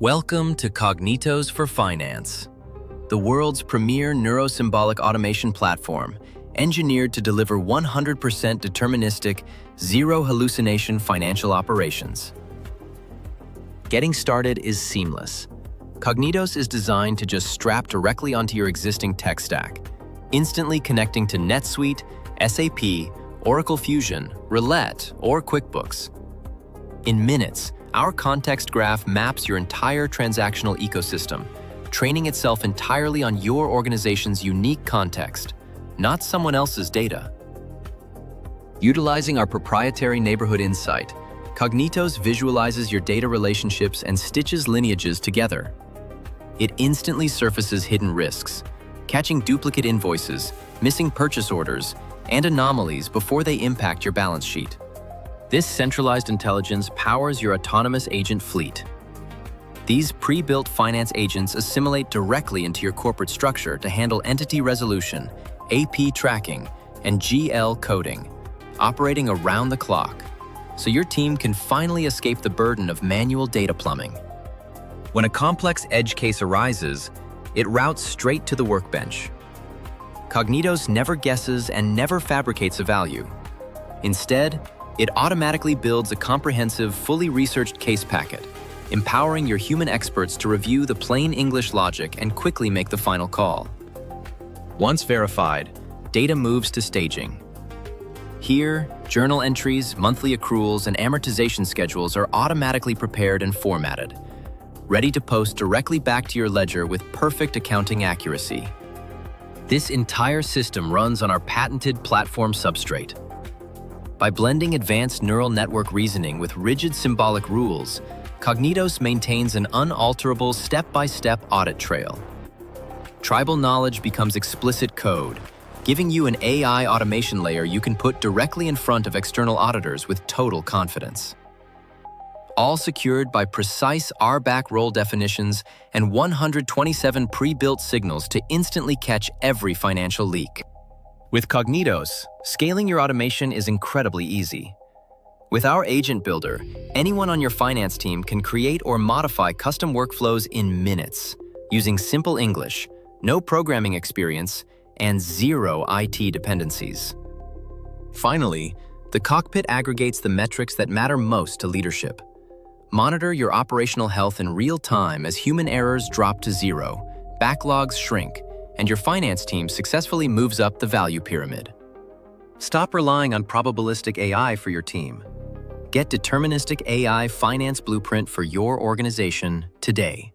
Welcome to Kognitos for Finance, the world's premier neuro-symbolic automation platform, engineered to deliver 100% deterministic, zero-hallucination financial operations. Getting started is seamless. Kognitos is designed to just strap directly onto your existing tech stack, instantly connecting to NetSuite, SAP, Oracle Fusion, Rillet, or QuickBooks. In minutes, our context graph maps your entire transactional ecosystem, training itself entirely on your organization's unique context, not someone else's data. Utilizing our proprietary neighborhood insight, Kognitos visualizes your data relationships and stitches lineages together. It instantly surfaces hidden risks, catching duplicate invoices, missing purchase orders, and anomalies before they impact your balance sheet. This centralized intelligence powers your autonomous agent fleet. These pre-built finance agents assimilate directly into your corporate structure to handle entity resolution, AP tracking, and GL coding, operating around the clock, so your team can finally escape the burden of manual data plumbing. When a complex edge case arises, it routes straight to the Workbench. Kognitos never guesses and never fabricates a value. Instead, it automatically builds a comprehensive, fully researched case packet, empowering your human experts to review the plain English logic and quickly make the final call. Once verified, data moves to staging. Here, journal entries, monthly accruals, and amortization schedules are automatically prepared and formatted, ready to post directly back to your ledger with perfect accounting accuracy. This entire system runs on our patented platform Substrate. By blending advanced neural network reasoning with rigid symbolic rules, Kognitos maintains an unalterable step-by-step audit trail. Tribal knowledge becomes explicit code, giving you an AI automation layer you can put directly in front of external auditors with total confidence. All secured by precise RBAC role definitions and 127 pre-built signals to instantly catch every financial leak. With Kognitos, scaling your automation is incredibly easy. With our agent builder, anyone on your finance team can create or modify custom workflows in minutes, using simple English, no programming experience, and zero IT dependencies. Finally, the Cockpit aggregates the metrics that matter most to leadership. Monitor your operational health in real time as human errors drop to zero, backlogs shrink, and your finance team successfully moves up the value pyramid. Stop relying on probabilistic AI for your team. Get deterministic AI finance blueprint for your organization today.